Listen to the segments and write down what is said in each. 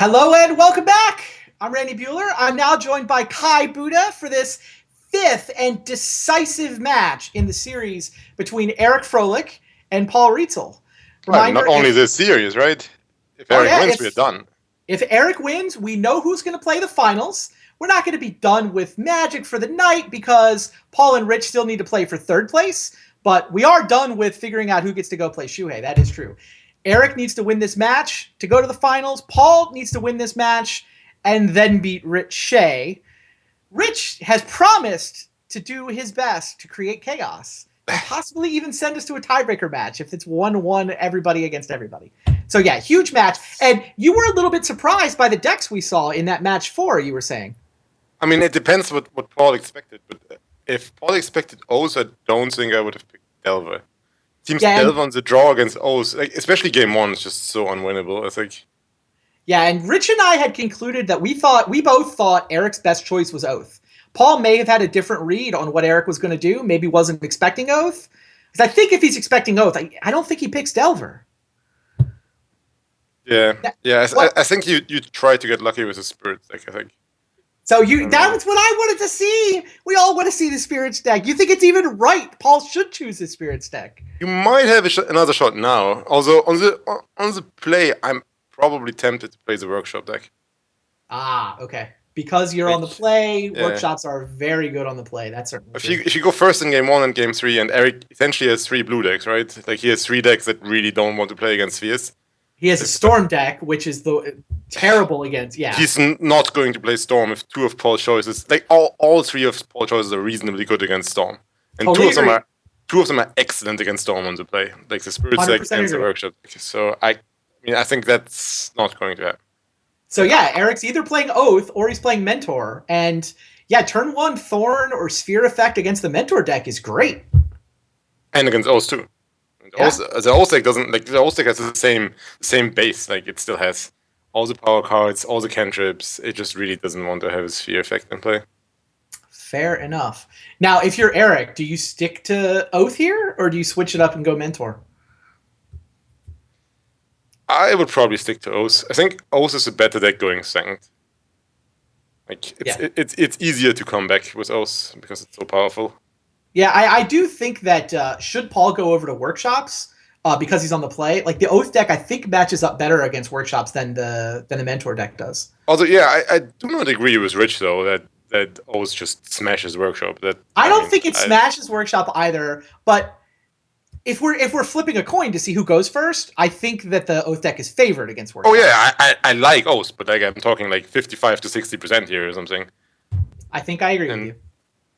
Hello and welcome back. I'm Randy Bueller. I'm now joined by Kai Buddha for this fifth and decisive match in the series between Eric Froehlich and Paul Rietzl. Well, not Reminder, only this series, right? If Eric wins, we're done. If Eric wins, we know who's going to play the finals. We're not going to be done with Magic for the night because Paul and Rich still need to play for third place, but we are done with figuring out who gets to go play Shuhei. That is true. Eric needs to win this match to go to the finals. Paul needs to win this match and then beat Rich Shea. Rich has promised to do his best to create chaos and possibly even send us to a tiebreaker match if it's 1-1 everybody against everybody. So yeah, huge match. And you were a little bit surprised by the decks we saw in that match 4, you were saying. I mean, it depends what Paul expected. But if Paul expected O's, I don't think I would have picked Delver. Seems Delver on the draw against O's, like, especially game 1, is just so unwinnable, I think. Yeah, and Rich and I had concluded that we both thought Eric's best choice was Oath. Paul may have had a different read on what Eric was going to do. Maybe wasn't expecting Oath. Because I think if he's expecting Oath, I don't think he picks Delver. Yeah, I think you try to get lucky with the Spirits deck, I think. So that was what I wanted to see. We all want to see the Spirits deck. You think it's even right Paul should choose the Spirits deck? You might have another shot now. Although on the play, I'm probably tempted to play the Workshop deck. Ah, okay. Because you're on the play, Workshops are very good on the play. That's certainly true. If you go first in game 1 and game 3, and Eric essentially has 3 blue decks, right? Like, he has 3 decks that really don't want to play against Spheres. He has a Storm deck, which is terrible against, He's not going to play Storm if 2 of Paul's choices, like all 3 of Paul's choices are reasonably good against Storm. And totally two of them are excellent against Storm on the play, like the Spirit deck and the Workshop deck. So I think that's not going to happen. So yeah, Eric's either playing Oath or he's playing Mentor. And yeah, turn 1 Thorn or Sphere Effect against the Mentor deck is great. And against Oath too. The Oath deck doesn't, like, the Oath deck has the same base. Like, it still has all the power cards, all the cantrips. It just really doesn't want to have a Sphere Effect in play. Fair enough. Now, if you're Eric, do you stick to Oath here, or do you switch it up and go Mentor? I would probably stick to Oath. I think Oath is a better deck going second. Like, it's easier to come back with Oath because it's so powerful. Yeah, I do think that should Paul go over to Workshops because he's on the play, like the Oath deck I think matches up better against Workshops than the Mentor deck does. Although, yeah, I do not agree with Rich though that Oath just smashes Workshop. I don't think it smashes Workshop either, but if we're flipping a coin to see who goes first, I think that the Oath deck is favored against Workshop. Oh yeah, I like Oath, but like, I'm talking like 55 to 60% here or something. I think I agree with you.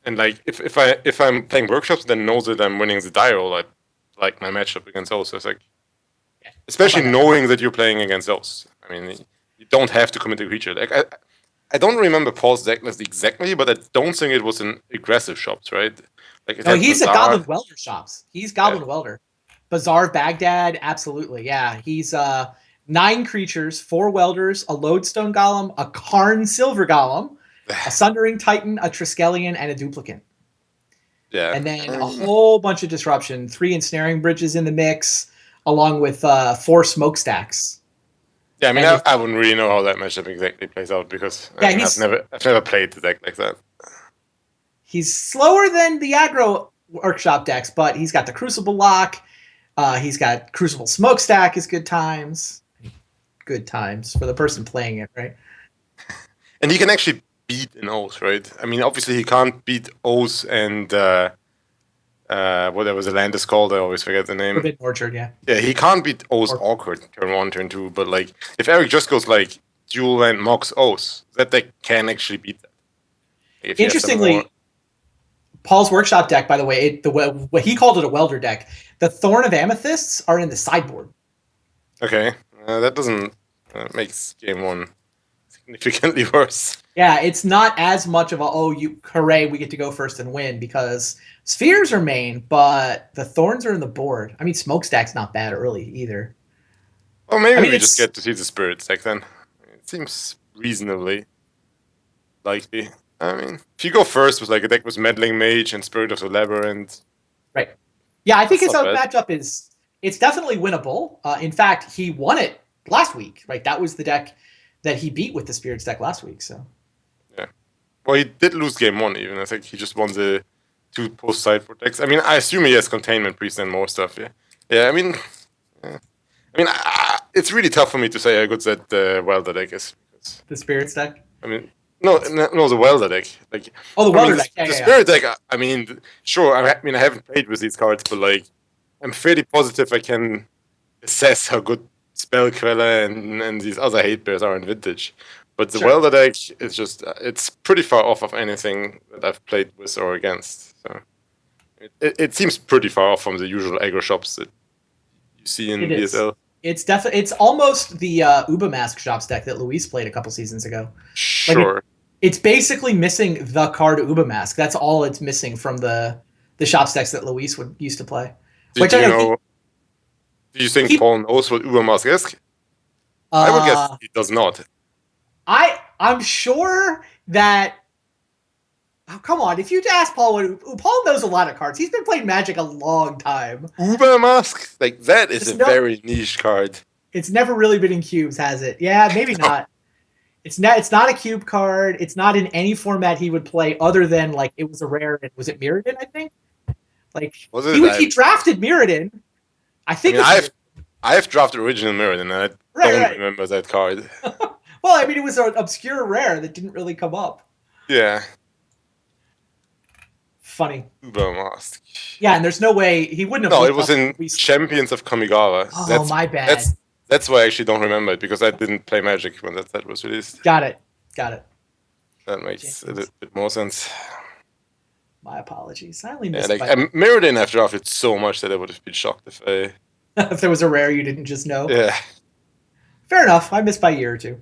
And like, if I'm playing Workshops, then know that I'm winning the die roll. I like my matchup against Oath. So it's like, especially knowing that you're playing against Oath. I mean, you don't have to commit a creature. Like, I don't remember Paul's deck list exactly, but I don't think it was an aggressive shops, right? Like, no, he's a Goblin Welder shops. He's Goblin Welder. Bazaar of Baghdad, absolutely. Yeah, he's 9 creatures, 4 Welders, a Lodestone Golem, a Karn Silver Golem, a Sundering Titan, a Triskelion, and a Duplicant. Yeah. And then a whole bunch of disruption. 3 Ensnaring Bridges in the mix, along with 4 Smokestacks. Yeah, I mean, I wouldn't really know how that matchup exactly plays out because I've never played the deck like that. He's slower than the aggro Workshop decks, but he's got the Crucible Lock. He's got Crucible Smokestack is good times. Good times for the person playing it, right? And he can actually beat an Oath, right? I mean, obviously he can't beat Oath and whatever the land is called. I always forget the name. Forbidden Orchard, yeah. Yeah, he can't beat Oath Awkward turn 1, turn 2. But like, if Eric just goes like dual land Mox Oath, that deck can actually beat that. Like, interestingly, Paul's Workshop deck, by the way, what he called it a Welder deck. The Thorn of Amethysts are in the sideboard. Okay, that doesn't makes game 1 significantly worse. Yeah, it's not as much of a, hooray, we get to go first and win, because Spheres are main, but the Thorns are in the board. I mean, Smokestack's not bad early either. Well, maybe we just get to see the Spirits deck then. It seems reasonably likely. I mean, if you go first with like a deck with Meddling Mage and Spirit of the Labyrinth. Right. Yeah, I think his matchup it's definitely winnable. In fact, he won it last week, right? That was the deck that he beat with the Spirits deck last week. So yeah. Well, he did lose game 1 even. I think he just won the 2 post-sideboard decks. I mean, I assume he has Containment Priest and more stuff, yeah. Yeah, I mean... Yeah. I mean, it's really tough for me to say how good that Welder deck is. Because, the Spirits deck? I mean, no, the Welder deck. Like, oh, the Welder deck. Yeah, the Spirit deck, I mean, sure, I mean, I haven't played with these cards, but, like, I'm fairly positive I can assess how good Spell Queller and these other hate bears are in Vintage. But the Welder deck is just, it's pretty far off of anything that I've played with or against. So it seems pretty far off from the usual aggro shops that you see in VSL. It's definitely, it's almost the Ubamask shops deck that Luis played a couple seasons ago. Sure. Like it's basically missing the card Ubamask. That's all it's missing from the shops decks that Luis used to play. Do you think Paul knows what Ubamask is? I would guess he does not. I'm sure that. Oh, come on! If you ask Paul, Paul knows a lot of cards. He's been playing Magic a long time. Ubamask, like that is very niche card. It's never really been in cubes, has it? Yeah, maybe not. It's not a cube card. It's not in any format he would play other than like it was a rare. Was it Mirrodin? I think. Like he drafted Mirrodin. I think. I've drafted original Mirrodin, and I don't remember that card. Well, I mean, it was an obscure rare that didn't really come up. Yeah. Funny. Ubamask. Yeah, and there's no way he wouldn't have. No, it was in Champions of Kamigawa. Oh, my bad. That's why I actually don't remember it, because I didn't play Magic when that set was released. Got it. That makes a bit more sense. My apologies. I only missed Mirrodin I've drafted so much that I would have been shocked if if there was a rare you didn't just know. Yeah. Fair enough. I missed by a year or two.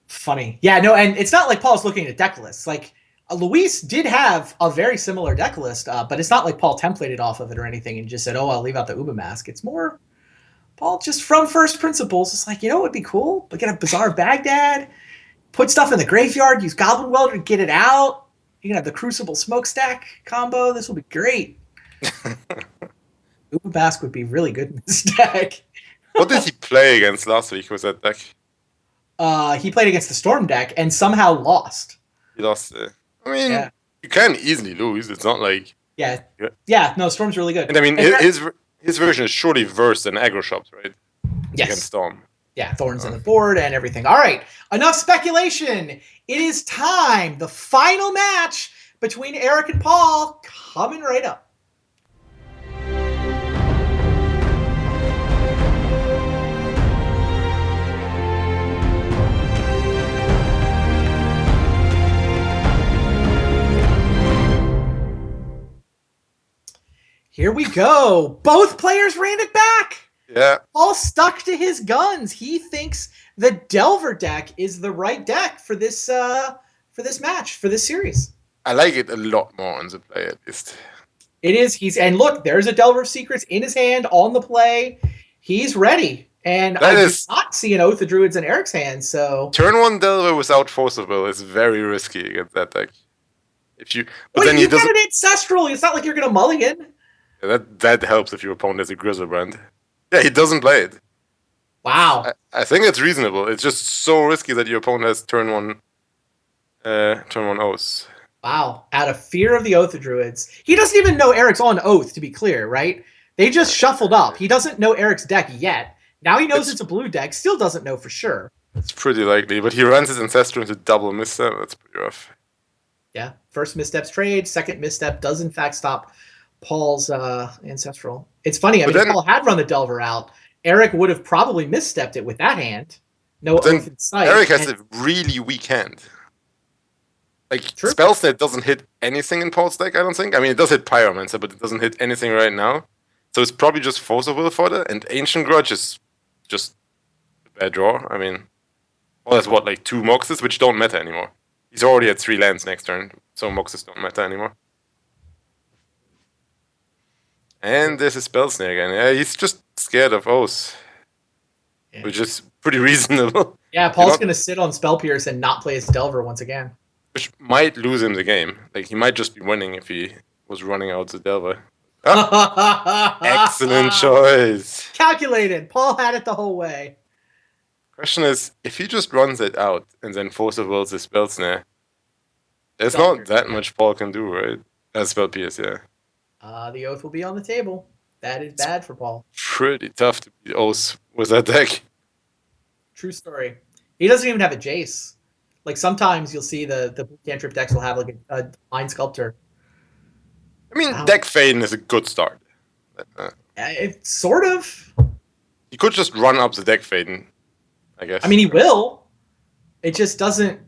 Funny. Yeah, no, and it's not like Paul's looking at deck lists. Like, Luis did have a very similar deck list, but it's not like Paul templated off of it or anything and just said, oh, I'll leave out the Ubamask. It's more Paul just from first principles. It's like, what would be cool? But get a Bazaar of Baghdad, put stuff in the graveyard, use Goblin Welder to get it out. You can have the Crucible Smokestack combo. This will be great. Ubamask would be really good in this deck. What did he play against last week with that deck? He played against the Storm deck and somehow lost. He lost it. I mean, you can easily lose. It's not like... Yeah, no, Storm's really good. And I mean, his version is surely worse than aggro shops, right? Yes. Against Storm. Yeah, Thorns on the board and everything. All right, enough speculation. It is time. The final match between Eric and Paul coming right up. Here we go. Both players ran it back. Yeah. Paul stuck to his guns. He thinks the Delver deck is the right deck for this match, for this series. I like it a lot more on the play, at least. It is. And look, there's a Delver of Secrets in his hand on the play. He's ready. And I do not see an Oath of Druids in Eric's hand, so... Turn 1 Delver without Forcible is very risky against that deck. You got an Ancestral. It's not like you're going to mulligan. Yeah, that helps if your opponent has a Grizzlebrand. Yeah, he doesn't play it. Wow. I think it's reasonable. It's just so risky that your opponent has turn one Oaths. Wow. Out of fear of the Oath of Druids. He doesn't even know Eric's on Oath, to be clear, right? They just shuffled up. He doesn't know Eric's deck yet. Now he knows it's a blue deck. Still doesn't know for sure. It's pretty likely, but he runs his Ancestral into double misstep. That's pretty rough. Yeah. First misstep's trade. Second misstep does in fact stop Paul's Ancestral. It's funny. I mean, if Paul had run the Delver out, Eric would have probably misstepped it with that hand. No Oath in sight. Eric has a really weak hand. Like, Spellsnare doesn't hit anything in Paul's deck, I don't think. I mean, it does hit Pyromancer, but it doesn't hit anything right now. So it's probably just Force of Will for that. And Ancient Grudge is just a bad draw. I mean, well, that's what, like 2 Moxes, which don't matter anymore. He's already at 3 lands next turn, so Moxes don't matter anymore. And there's a Spellsnare again. Yeah, he's just scared of Oaths. Yeah. Which is pretty reasonable. Yeah, Paul's going to sit on Spell Pierce and not play his Delver once again. Which might lose him the game. Like, he might just be winning if he was running out the Delver. Oh, excellent choice. Calculated. Paul had it the whole way. Question is, if he just runs it out and then Force of Wills is Spell Snare, there's Spell not that much Paul can do, right? Spell Pierce, yeah. The Oath will be on the table. That is bad for Paul. Pretty tough to beat Oath with that deck. True story. He doesn't even have a Jace. Like sometimes you'll see the cantrip decks will have like a Mind Sculptor. I mean, deck Faden is a good start. It's sort of. He could just run up the deck Faden, I guess. I mean, he will. It just doesn't.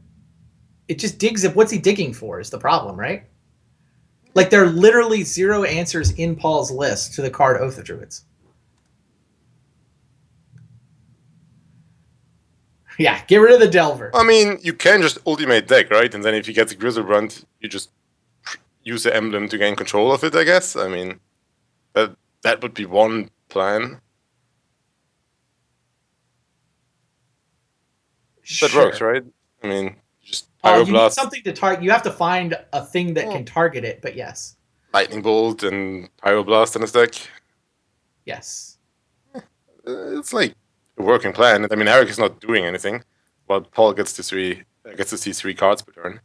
It just digs. What's he digging for is the problem, right? Like there are literally 0 answers in Paul's list to the card Oath of Druids. Yeah, get rid of the Delver. I mean, you can just ultimate deck, right? And then if you get the Grizzlebrand, you just use the emblem to gain control of it, I guess. I mean, that would be one plan. That works, right? I mean, just Pyroblast. You need something to target. You have to find a thing that can target it, but yes. Lightning Bolt and Pyroblast in his deck. Yes. It's like a working plan. I mean, Eric is not doing anything, while Paul gets to see 3 cards per turn.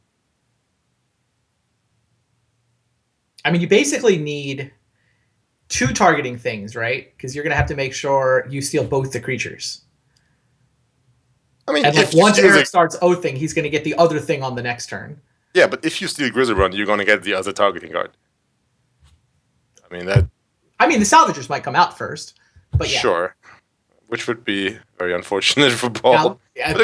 I mean, you basically need 2 targeting things, right? Because you're going to have to make sure you steal both the creatures. I mean, and like once Eric starts oathing, he's going to get the other thing on the next turn. Yeah, but if you steal Grizzlebrand, you're going to get the other targeting card. I mean that. I mean, the Salvagers might come out first, but yeah. Sure, which would be very unfortunate for Paul. Now, yeah,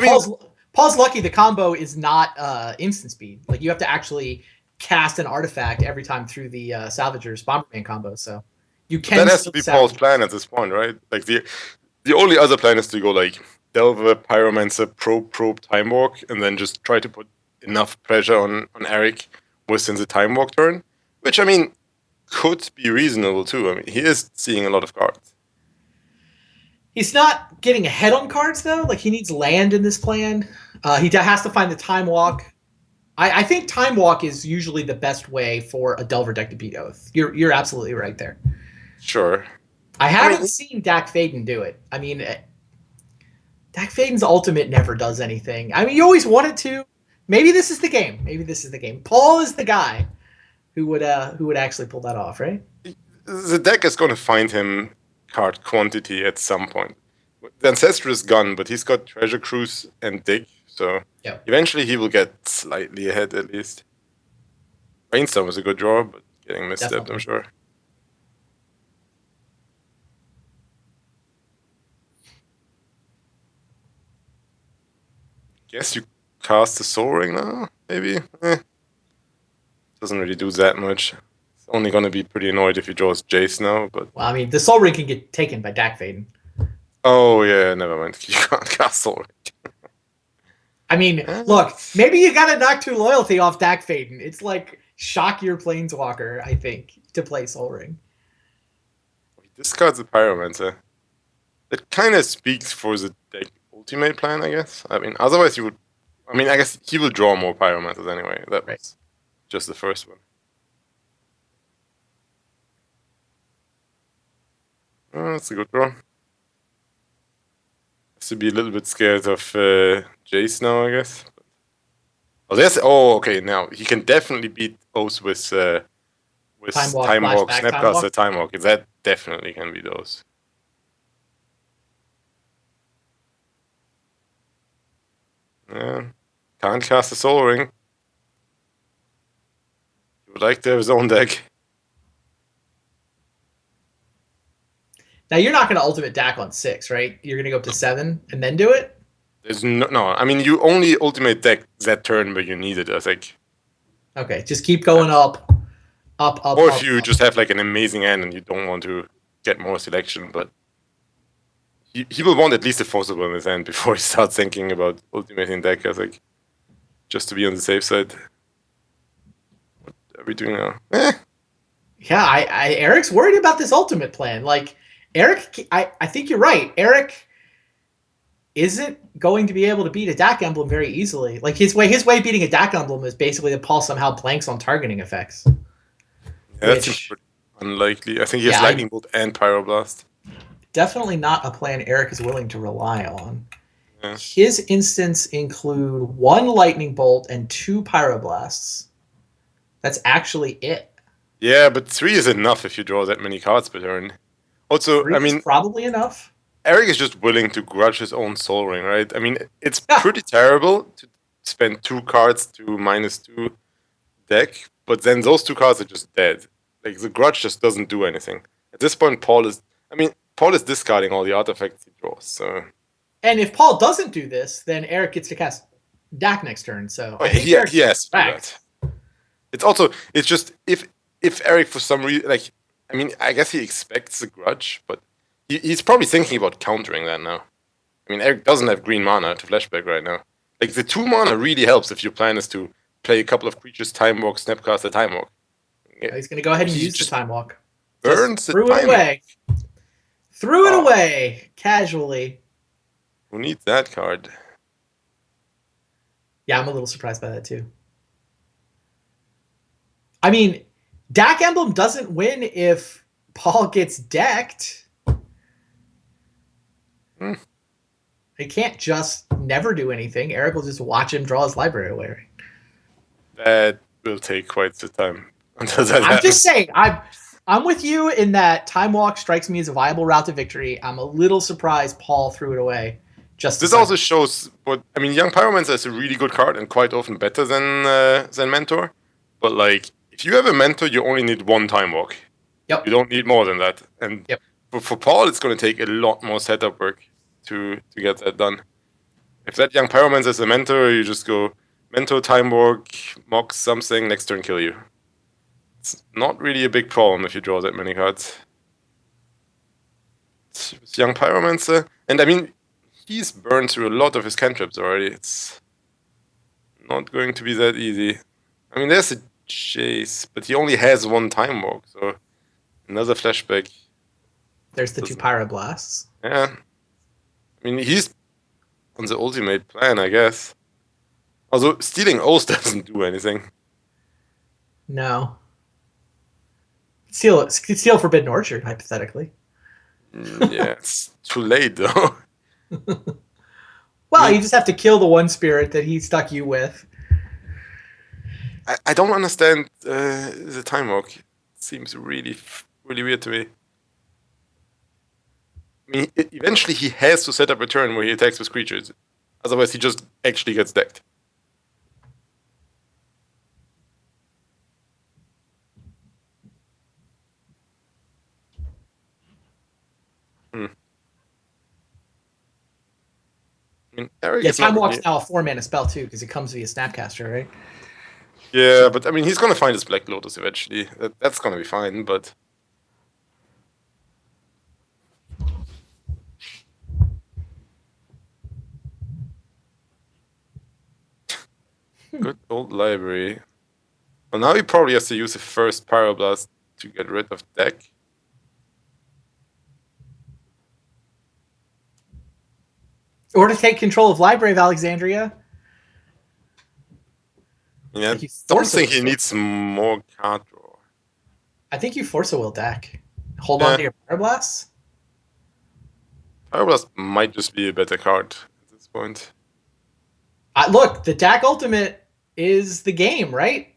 Paul's lucky the combo is not instant speed. Like you have to actually cast an artifact every time through the Salvagers Bomberman combo. So you can. But that has to be Paul's plan at this point, right? Like the only other plan is to go like Delver, Pyromancer, Probe, Time Walk, and then just try to put enough pressure on Eric within the Time Walk turn, which I mean could be reasonable too. I mean he is seeing a lot of cards. He's not getting ahead on cards though. Like he needs land in this plan. He has to find the Time Walk. I think Time Walk is usually the best way for a Delver deck to beat Oath. You're absolutely right there. Sure. I haven't seen Dak Faden do it. I mean, Dak Faden's ultimate never does anything. I mean, you always wanted to. Maybe this is the game. Maybe this is the game. Paul is the guy who would actually pull that off, right? The deck is going to find him card quantity at some point. The Ancestor is gone, but he's got Treasure Cruise and Dig, so eventually he will get slightly ahead at least. Brainstorm is a good draw, but getting misstepped, I'm sure. Guess you cast the Soul Ring now, maybe? Doesn't really do that much. It's only going to be pretty annoyed if he draws Jace now, but... Well, I mean, the Soul Ring can get taken by Dak Faden. Oh, yeah, never mind. You can't cast Soul Ring. I mean, look, maybe you got to knock 2 loyalty off Dak Faden. It's like shock your Planeswalker, I think, to play Soul Ring. He discards the Pyromancer. It kind of speaks for the deck ultimate plan, I guess. I mean, otherwise you would... I mean, I guess he will draw more Pyromancers anyway. That was just the first one. Oh, that's a good draw. Has to be a little bit scared of Jace now, I guess. Oh, okay. Now he can definitely beat Oath with Time Walk, Snapcaster, Time Walk. That definitely can be those. Yeah, can't cast a Soul Ring. He would like to have his own deck. Now you're not going to ultimate Dak on 6, right? You're going to go up to 7 and then do it. There's no. I mean, you only ultimate deck that turn where you need it, I think. Okay, just keep going up. Or if you just have like an amazing hand and you don't want to get more selection, but he will want at least a Forcible in his hand before he starts thinking about ultimating deck, I think. Just to be on the safe side. What are we doing now? Yeah, Eric's worried about this ultimate plan. Like, Eric, I think you're right. Eric isn't going to be able to beat a Dak Emblem very easily. Like, his way of beating a Dak Emblem is basically that Paul somehow blanks on targeting effects. Yeah, that's pretty unlikely. I think he has Lightning Bolt and Pyroblast. Definitely not a plan Eric is willing to rely on. Yeah. His instants include 1 lightning bolt and 2 pyroblasts. That's actually it. Yeah, but 3 is enough if you draw that many cards per turn. Also, 3 I is mean, probably enough. Eric is just willing to grudge his own Soul Ring, right? I mean, it's Yeah. pretty terrible to spend 2 cards to -2 deck, but then those 2 cards are just dead. Like, the grudge just doesn't do anything. At this point, Paul is discarding all the artifacts he draws, so... And if Paul doesn't do this, then Eric gets to cast Dak next turn. So I think he Eric's has to do correct. that. It's just, if Eric, for some reason, like, I mean, I guess he expects the grudge, but he's probably thinking about countering that now. I mean, Eric doesn't have green mana to flashback right now. Like, the 2 mana really helps if your plan is to play a couple of creatures, Time Walk, Snapcaster, Time Walk. He's going to go ahead and He use the just Time Walk. burns the threw it Time away. Walk. Threw it away casually. Who needs that card? Yeah, I'm a little surprised by that too. I mean, Dak Emblem doesn't win if Paul gets decked. He can't just never do anything. Eric will just watch him draw his library away. That will take quite some time until that I'm happens. just saying, I'm with you in that Time Walk strikes me as a viable route to victory. I'm a little surprised Paul threw it away. This also shows what I mean. Young Pyromancer is a really good card and quite often better than Mentor. But like, if you have a Mentor, you only need 1 Time Walk. Yep. You don't need more than that. And yep. for Paul, it's going to take a lot more setup work to get that done. If that Young Pyromancer is a Mentor, you just go Mentor, Time Walk, Mox something, next turn kill you. It's not really a big problem if you draw that many cards. It's Young Pyromancer, and I mean, he's burned through a lot of his cantrips already. It's not going to be that easy. I mean, there's a chase, but he only has 1 Time Walk, so another flashback. There's the 2 Pyroblasts. Yeah. I mean, he's on the ultimate plan, I guess. Although, stealing Oath doesn't do anything. No. Steal Forbidden Orchard, hypothetically. Yeah, it's too late, though. Well, you just have to kill the 1 spirit that he stuck you with. I don't understand the Time Walk. It seems really weird to me. I mean, eventually he has to set up a turn where he attacks with creatures. Otherwise, he just actually gets decked. I mean, Eric Time Walk's now a 4-mana spell too, because it comes via Snapcaster, right? Yeah, but I mean, he's gonna find his Black Lotus eventually. That's gonna be fine, but... Good old library. Well, now he probably has to use the first Pyroblast to get rid of deck. Or to take control of Library of Alexandria. Yeah, I don't think he needs more card draw. I think you force a will deck. Hold on to your Pyroblasts. Pyroblast might just be a better card at this point. Look, the Dak Ultimate is the game, right?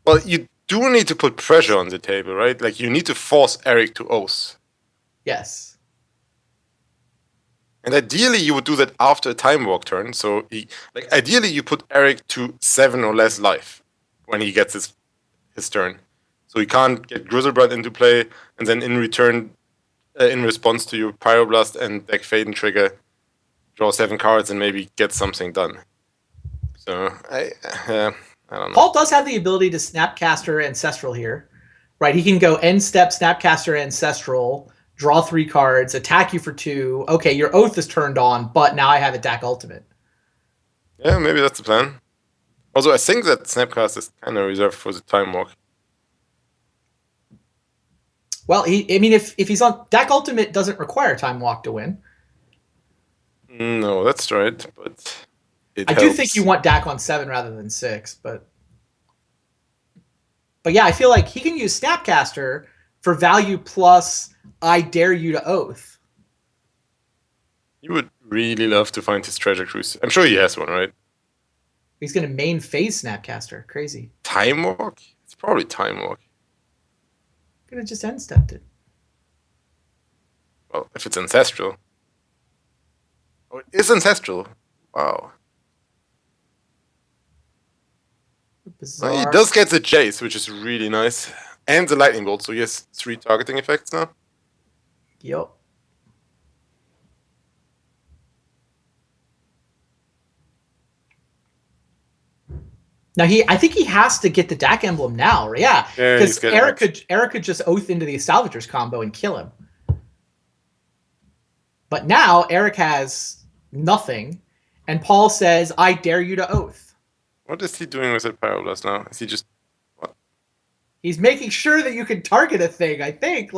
Well, you do need to put pressure on the table, right? Like, you need to force Eric to Oath. Yes. And ideally, you would do that after a Time Walk turn. So, ideally, you put Eric to 7 or less life when he gets his turn. So he can't get Grizzlebrand into play, and then in return, in response to your Pyroblast and deck Faden trigger, draw 7 cards and maybe get something done. So, I don't know. Paul does have the ability to Snapcaster Ancestral here, right? He can go end step, Snapcaster Ancestral, draw 3 cards, attack you for 2. Okay, your Oath is turned on, but now I have a Dak Ultimate. Yeah, maybe that's the plan. Also, I think that Snapcast is kind of reserved for the Time Walk. Well, if he's on... Dak Ultimate doesn't require Time Walk to win. No, that's right, but... I do think you want Dak on 7 rather than 6, but yeah, I feel like he can use Snapcaster for value plus I dare you to Oath. You would really love to find his treasure cruise. I'm sure he has one, right? He's going to main phase Snapcaster. Crazy. Time Walk? It's probably Time Walk. Could have just end stepped it. Well, if it's Ancestral. Oh, it is Ancestral. Wow. Bizarre. Well, he does get the Chase, which is really nice. And the Lightning Bolt, so he has 3 targeting effects now. Yep. Now I think he has to get the DAC emblem now. Yeah, because Eric could just oath into the Salvagers combo and kill him. But now Eric has nothing, and Paul says, "I dare you to oath." What is he doing with that Pyroblast now? Is he just what? He's making sure that you can target a thing. I think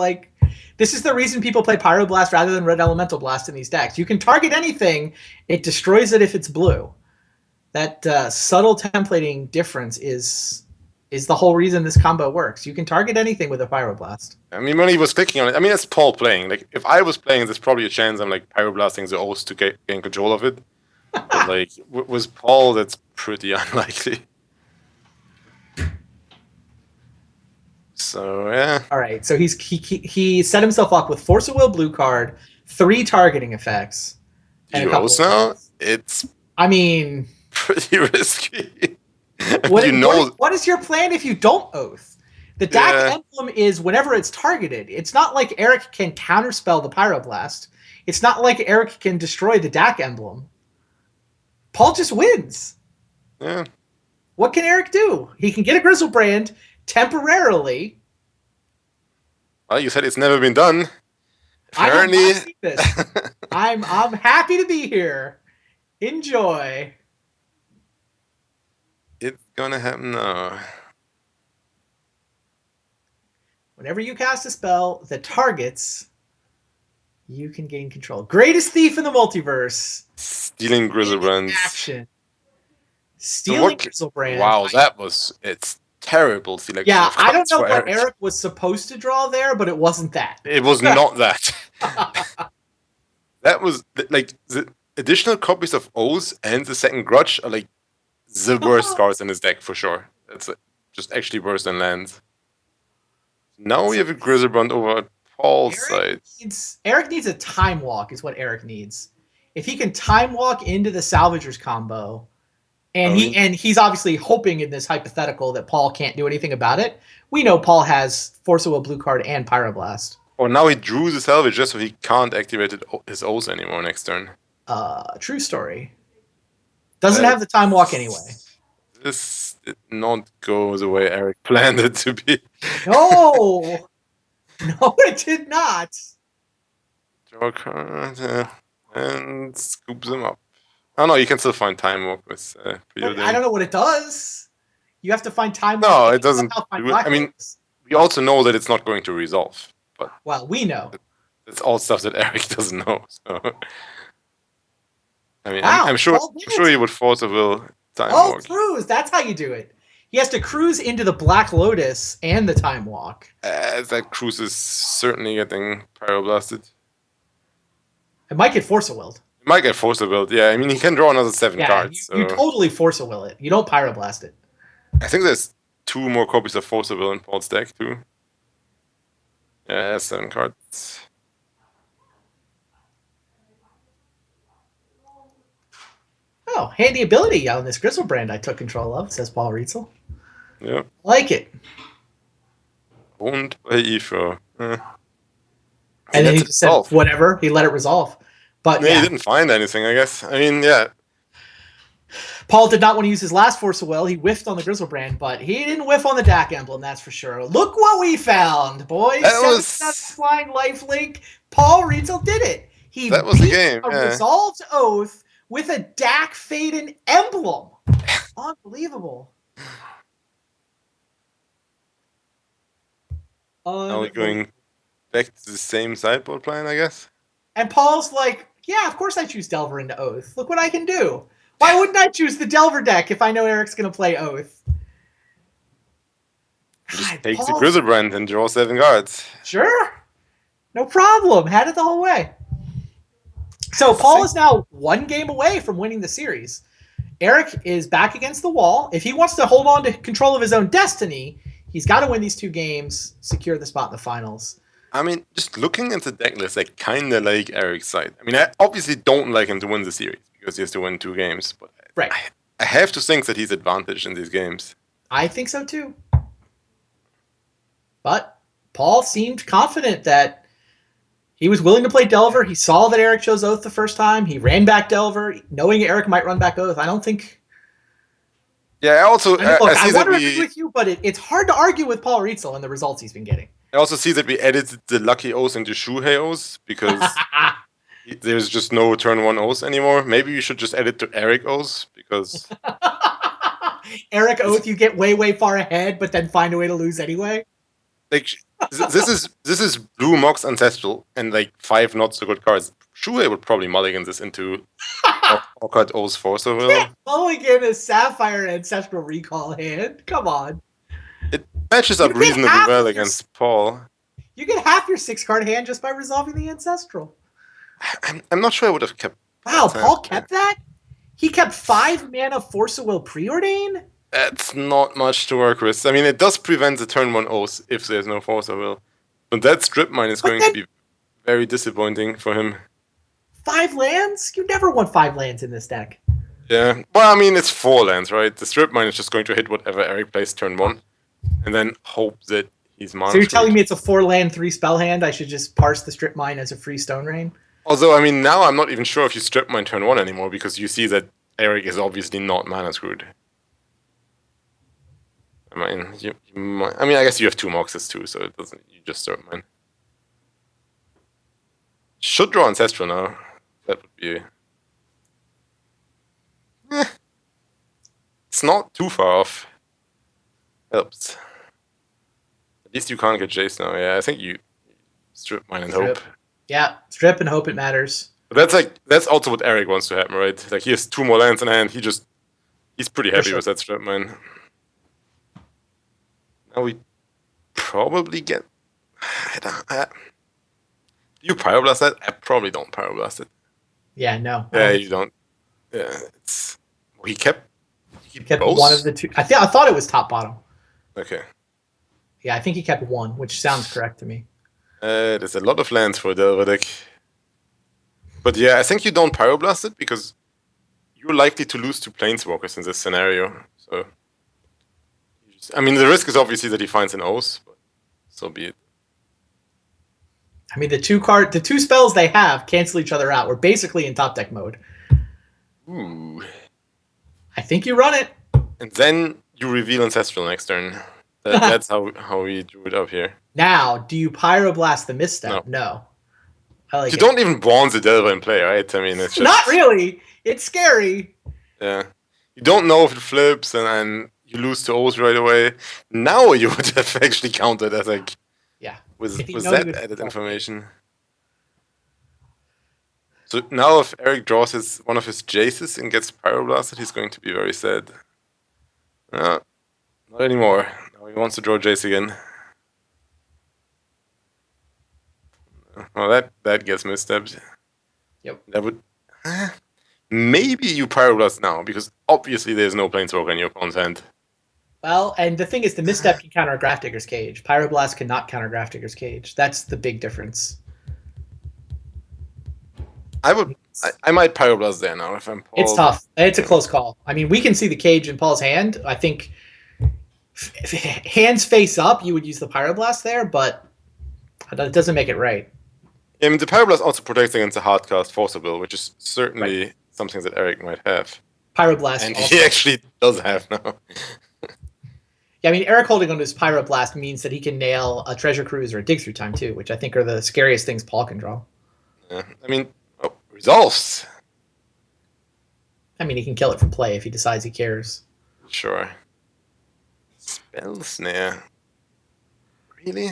this is the reason people play Pyroblast rather than Red Elemental Blast in these decks. You can target anything; it destroys it if it's blue. That subtle templating difference is the whole reason this combo works. You can target anything with a Pyroblast. I mean, when he was clicking on it, I mean, that's Paul playing. Like, if I was playing, there's probably a chance I'm like Pyroblasting the Oath to gain control of it. But like, with Paul, that's pretty unlikely. So yeah. All right. So he set himself up with Force of Will blue card, 3 targeting effects. And a couple now? It's. I mean. Pretty risky. What is your plan if you don't oath? The DAC emblem is whenever it's targeted. It's not like Eric can counterspell the Pyroblast. It's not like Eric can destroy the DAC emblem. Paul just wins. Yeah. What can Eric do? He can get a Grizzlebrand temporarily. Well, you said it's never been done. Apparently, I have not seen this. I'm happy to be here. Enjoy. It's gonna happen now. Whenever you cast a spell that targets, you can gain control. Greatest thief in the multiverse. Stealing Grizzlebrands. Action. Stealing Grizzlebrand. Wow, it's terrible selection. Yeah, I don't know what Eric was supposed to draw there, but it wasn't that. It was not that. That was like the additional copies of Oath and the second Grudge are like the worst cards in his deck for sure. That's just actually worse than lands. Now we have a Grizzlebrand over at Paul's side. Eric needs a Time Walk is what Eric needs. If he can Time Walk into the Salvagers combo, and he's obviously hoping in this hypothetical that Paul can't do anything about it. We know Paul has Force of Will blue card and Pyroblast. Or now he drew the Salvager so he can't activate his Oath anymore next turn. True story. Doesn't have the Time Walk anyway. This did not go the way Eric planned it to be. No! No, it did not. Draw a card and scoop them up. Oh no, you can still find Time Walk with I don't know what it does. You have to find Time Walk. No, it doesn't. I mean, we also know that it's not going to resolve. But well, we know. It's all stuff that Eric doesn't know. So. I mean, wow, I'm sure he would Force of Will Time Walk. Cruise! That's how you do it. He has to cruise into the Black Lotus and the Time Walk. That cruise is certainly getting Pyroblasted. It might get Force of Willed. It might get Force of Willed, yeah. I mean, he can draw another 7 cards. You totally Force of Will it. You don't Pyroblast it. I think there's 2 more copies of Force of Will in Paul's deck, too. Yeah, it has 7 cards. Oh, handy ability on this Grizzlebrand I took control of, says Paul Rietzl. Yeah. Like it. Owned by Aoife. And then he just said, whatever. He let it resolve. But yeah, he didn't find anything, I guess. I mean, yeah. Paul did not want to use his last Force of Will. He whiffed on the Grizzlebrand, but he didn't whiff on the DAC emblem, that's for sure. Look what we found, boys. That was flying lifelink. Paul Rietzl did it. That was the game. Resolved Oath with a DAC Faden emblem. Unbelievable. Now we're going back to the same sideboard plan, I guess. And Paul's like, yeah, of course I choose Delver into Oath. Look what I can do. Why wouldn't I choose the Delver deck if I know Eric's going to play Oath? Just take the Grizzlebrand and draw 7 cards. Sure. No problem. Had it the whole way. So Paul is now 1 game away from winning the series. Eric is back against the wall. If he wants to hold on to control of his own destiny, he's got to win these 2 games, secure the spot in the finals. I mean, just looking at the deck list, I kind of like Eric's side. I mean, I obviously don't like him to win the series because he has to win 2 games, but right. I have to think that he's advantaged in these games. I think so too. But Paul seemed confident that he was willing to play Delver. He saw that Eric chose Oath the first time. He ran back Delver, knowing Eric might run back Oath. I don't think... Yeah, I also... I want to agree with you, but it's hard to argue with Paul Rietzl and the results he's been getting. I also see that we edited the Lucky Oath into Shuhei Oath because there's just no turn 1 Oath anymore. Maybe we should just edit to Eric Oath because... Eric Oath, you get way, way far ahead, but then find a way to lose anyway. Like, this is Blue Mox Ancestral and like 5 not so good cards. Shuhei would probably mulligan this into Awkward Oath Force of Will. Mulligan is Sapphire Ancestral Recall hand. Come on. It matches up reasonably well against Paul. You get half your 6-card hand just by resolving the Ancestral. I'm not sure I would have kept... Wow, Paul kept that? He kept 5 mana Force of Will Preordain? That's not much to work with. I mean, it does prevent the turn 1 Oath if there's no Force of Will. But that Strip Mine is going to be very disappointing for him. 5 lands? You never want 5 lands in this deck. Yeah. Well, I mean, it's 4 lands, right? The Strip Mine is just going to hit whatever Eric plays turn 1. And then hope that he's monitored. So you're telling me it's a 4-land, 3-spell hand? I should just parse the Strip Mine as a free Stone Rain? Although, I mean, now I'm not even sure if you Strip Mine turn 1 anymore because you see that Eric is obviously not mana screwed. I mean, you might, I guess you have 2 Moxes too, so it doesn't. You just Strip Mine. Should draw Ancestral now. That would be... It's not too far off. Helps. At least you can't get Jace now. Yeah, I think you Strip Mine and hope. Yeah, strip and hope it matters. But that's also what Eric wants to happen, right? Like, he has 2 more lands in hand. He's pretty happy with that Strip Mine. Now we probably get... You Pyroblast that? I probably don't Pyroblast it. Yeah, no. Yeah, you don't. Yeah, it's... Well, he kept both? One of the 2. I thought it was top bottom. Okay. Yeah, I think he kept 1, which sounds correct to me. There's a lot of lands for Delver deck. But yeah, I think you don't Pyroblast it because you're likely to lose to Planeswalkers in this scenario. So, I mean, the risk is obviously that he finds an Oath, but so be it. I mean, the 2 spells they have cancel each other out. We're basically in top deck mode. Ooh. I think you run it. And then you reveal Ancestral next turn. That's how we drew it up here. Now, do you Pyroblast the misstep? No. You don't even Bronze the Delver in play, right? I mean, it's just... Not really. It's scary. Yeah. You don't know if it flips, and you lose to Oath right away. Now you would have actually counted, I think. Yeah. With that added information. So now if Eric draws one of his Jaces and gets Pyroblasted, he's going to be very sad. Not anymore. Now he wants to draw Jace again. Well, that gets misstepped. Yep. That would... Maybe you Pyroblast now, because obviously there's no Planeswalker in your opponent's hand. Well, and the thing is, the misstep can counter Grafdigger's Cage. Pyroblast cannot counter Grafdigger's Cage. That's the big difference. I might Pyroblast there now if I'm Paul. It's tough. It's a close call. I mean, we can see the cage in Paul's hand. I think if hands face up, you would use the Pyroblast there, but it doesn't make it right. I mean, the Pyroblast also protects against a hardcast Forcible, which is certainly something that Eric might have. Pyroblast. And he actually does have now. Yeah, I mean, Eric holding on to his Pyroblast means that he can nail a Treasure Cruise or a Dig Through Time, too, which I think are the scariest things Paul can draw. Yeah, I mean, resolves. I mean, he can kill it from play if he decides he cares. Sure. Spell Snare. Really?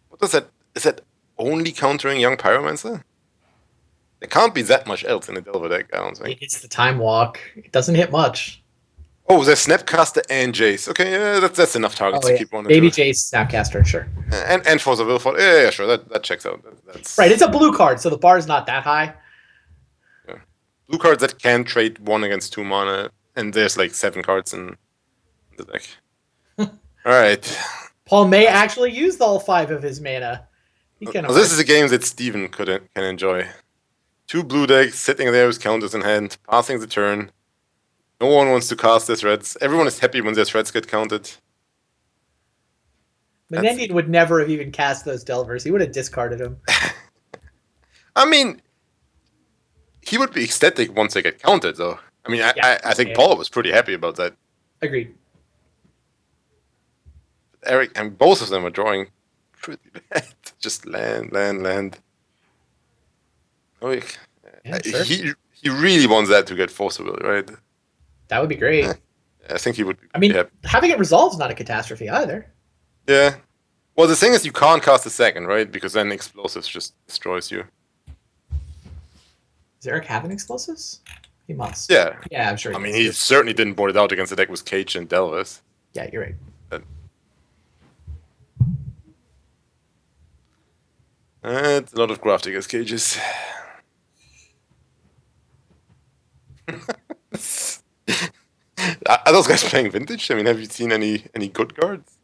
What does that... Is that only countering Young Pyromancer? There can't be that much else in the Delver deck, I don't think. It hits the Time Walk. It doesn't hit much. Oh, there's Snapcaster and Jace. Okay, yeah, that's enough targets to keep on the Baby tour. Jace, Snapcaster, sure. And Force of Will. Yeah, sure, that checks out. That's right. It's a blue card, so the bar is not that high. Yeah. Blue cards that can trade 1 against 2 mana, and there's like 7 cards in the deck. All right. Paul may actually use all 5 of his mana. He can. Well, this is a game that Steven can enjoy. 2 blue decks sitting there with counters in hand, passing the turn. No one wants to cast their threads. Everyone is happy when their threads get counted. Menendian would never have even cast those Delvers. He would have discarded them. I mean, he would be ecstatic once they get counted, though. I mean, I think Paul was pretty happy about that. Agreed. Eric and both of them are drawing pretty bad. Just land. Oh, sure. He really wants that to get forcible, right? That would be great. I think he would be. I mean, happy. Having it resolved is not a catastrophe either. Yeah. Well, the thing is, you can't cast a second, right? Because then explosives just destroys you. Does Eric have an explosives? He must. Yeah. Yeah, I'm sure. I mean, he certainly didn't board it out against the deck with Cage and Delvis. Yeah, you're right. It's a lot of Grafdigger's Cages. Are those guys playing Vintage? I mean, have you seen any good cards?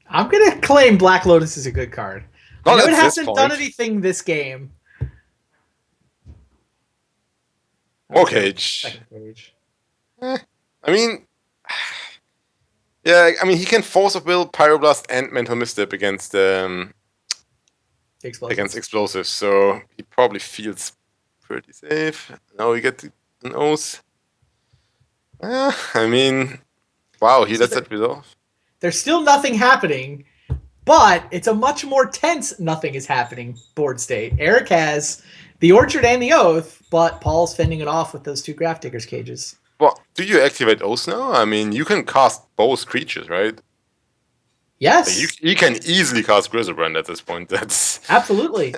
I'm gonna claim Black Lotus is a good card. I know it hasn't done anything this game. More Cage. Second Cage. I mean, yeah. I mean, he can Force of Will, Pyroblast, and Mental Misstep against explosives. So he probably feels pretty safe. Now we get an Oath. I mean, wow, he lets that resolve. There's still nothing happening, but it's a much more tense nothing is happening board state. Eric has the Orchard and the Oath, but Paul's fending it off with those 2 Grafdigger's Cages. Well, do you activate Oath now? I mean, you can cast both creatures, right? Yes. You can easily cast Griselbrand at this point. That's absolutely.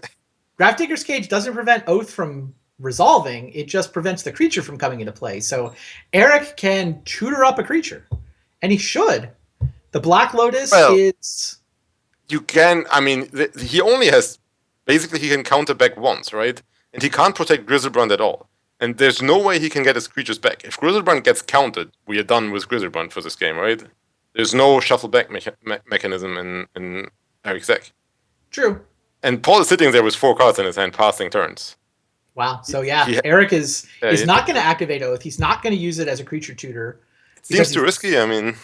Grafdigger's Cage doesn't prevent Oath from resolving. It just prevents the creature from coming into play. So Eric can tutor up a creature, and he should. The Black Lotus is... You can... I mean, he only has... Basically, he can counter back once, right? And he can't protect Griselbrand at all. And there's no way he can get his creatures back. If Griselbrand gets countered, we are done with Griselbrand for this game, right? There's no shuffle back mechanism in Eric's deck. True. And Paul is sitting there with 4 cards in his hand, passing turns. Wow. So yeah, Eric is not going to activate Oath. He's not going to use it as a creature tutor. It seems too risky. I mean,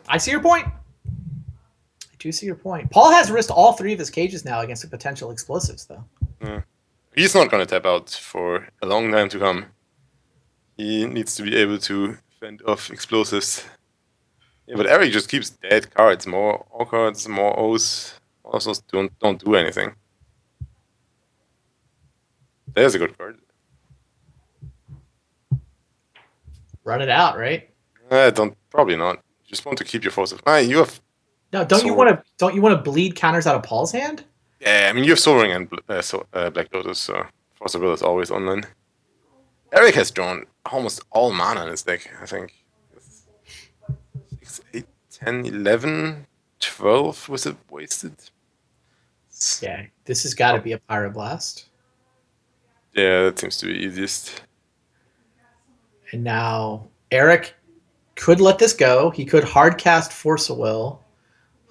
I see your point. I do see your point. Paul has risked all 3 of his cages now against the potential explosives, though. He's not going to tap out for a long time to come. He needs to be able to fend off explosives. Yeah, but Eric just keeps dead cards. More all cards, more O's. Also don't do anything. There's a good card. Run it out, right? Probably not. You just want to keep your force of. You have. No, don't you want to bleed counters out of Paul's hand? Yeah, I mean you have Soul Ring and Black Lotus, so Force of Will is always online. Eric has drawn almost all mana in his deck, I think. 6, 8, 10, 11, 12 was it wasted? Yeah, this has got to be a Pyroblast. Yeah, that seems to be easiest. And now Eric could let this go. He could hardcast Force of Will.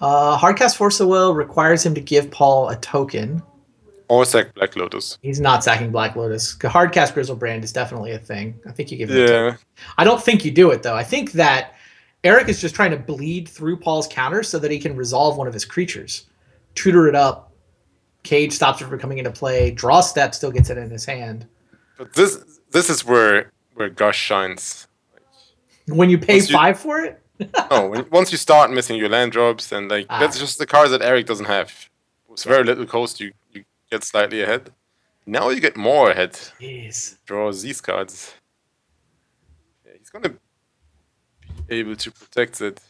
Hardcast Force of Will requires him to give Paul a token. Or sack Black Lotus. He's not sacking Black Lotus. Hardcast Griselbrand is definitely a thing. I think you give him a token. I don't think you do it, though. I think that Eric is just trying to bleed through Paul's counter so that he can resolve one of his creatures. Tutor it up. Cage stops it from coming into play. Draw Step still gets it in his hand. But this is where Gush shines. When you pay 5 for it? Once you start missing your land drops, and that's just the cards that Eric doesn't have. With very little cost, you get slightly ahead. Now you get more ahead. Jeez. Draw these cards. Yeah, he's gonna be able to protect it.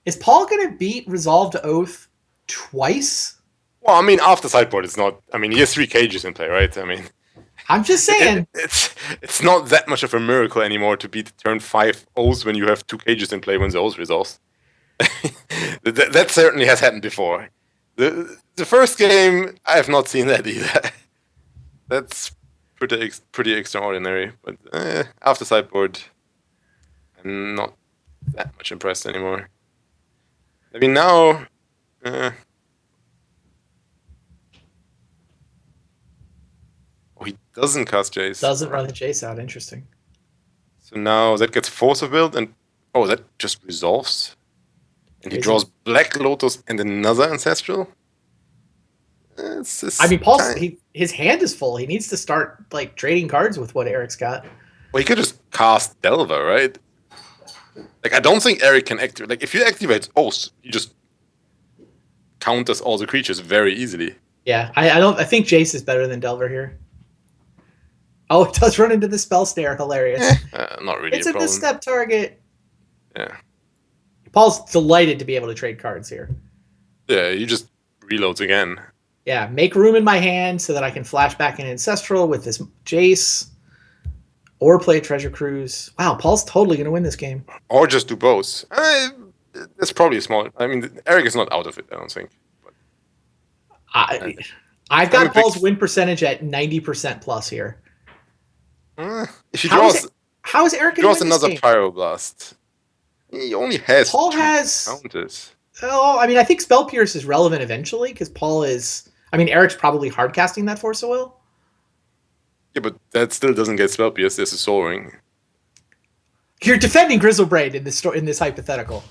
Is Paul gonna beat Resolved Oath twice? Well, I mean, after sideboard, it's not. I mean, he has 3 cages in play, right? I mean, I'm just saying. It's not that much of a miracle anymore to beat turn 5 O's when you have 2 cages in play when the O's resolves. That certainly has happened before. The first game, I have not seen that either. That's pretty extraordinary. But after sideboard, I'm not that much impressed anymore. I mean, now... Oh, he doesn't cast Jace. Doesn't run the Jace out. Interesting. So now that gets Force of Will, and oh, that just resolves. And he Crazy. draws Black Lotus and another Ancestral. I mean, Paul's his hand is full. He needs to start like trading cards with what Eric's got. Well, he could just cast Delver, right? Like, I don't think Eric can activate. Like, if you activate Oath, you just counters all the creatures very easily. Yeah, I think Jace is better than Delver here. Oh, it does run into the spell snare. Hilarious. Not really. It's a misstep target. Yeah. Paul's delighted to be able to trade cards here. Yeah, he just reloads again. Yeah, make room in my hand so that I can flash back an Ancestral with this Jace. Or play a Treasure Cruise. Wow, Paul's totally going to win this game. Or just do both. That's probably a small... I mean, Eric is not out of it, I don't think. But, I've got Paul's win percentage at 90% plus here. If he draws... How is Eric going to win another this game? Pyroblast. He only has Paul two has counters. Oh, I mean, I think Spell Pierce is relevant eventually because Paul is... I mean, Eric's probably hardcasting that Force of Will. Yeah, but that still doesn't get Spell Pierce. There's a Soul Ring. You're defending Grizzlebraid in this hypothetical.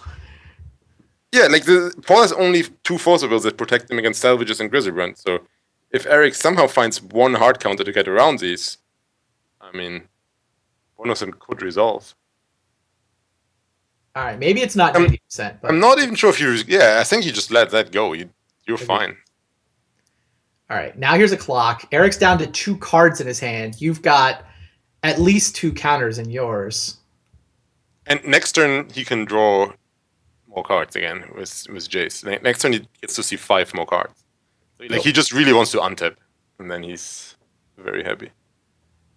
Yeah, like Paul has only 2 Force of Wills that protect him against Salvages and Grizzlebrand. So if Eric somehow finds one hard counter to get around these, I mean, one of them could resolve. All right, maybe it's not 90%. But I'm not even sure if you... Yeah, I think you just let that go. You're fine. All right, now here's a clock. Eric's down to 2 cards in his hand. You've got at least 2 counters in yours. And next turn, he can draw more cards again with Jace. Next turn, he gets to see 5 more cards. Like, he just really wants to untap. And then he's very happy.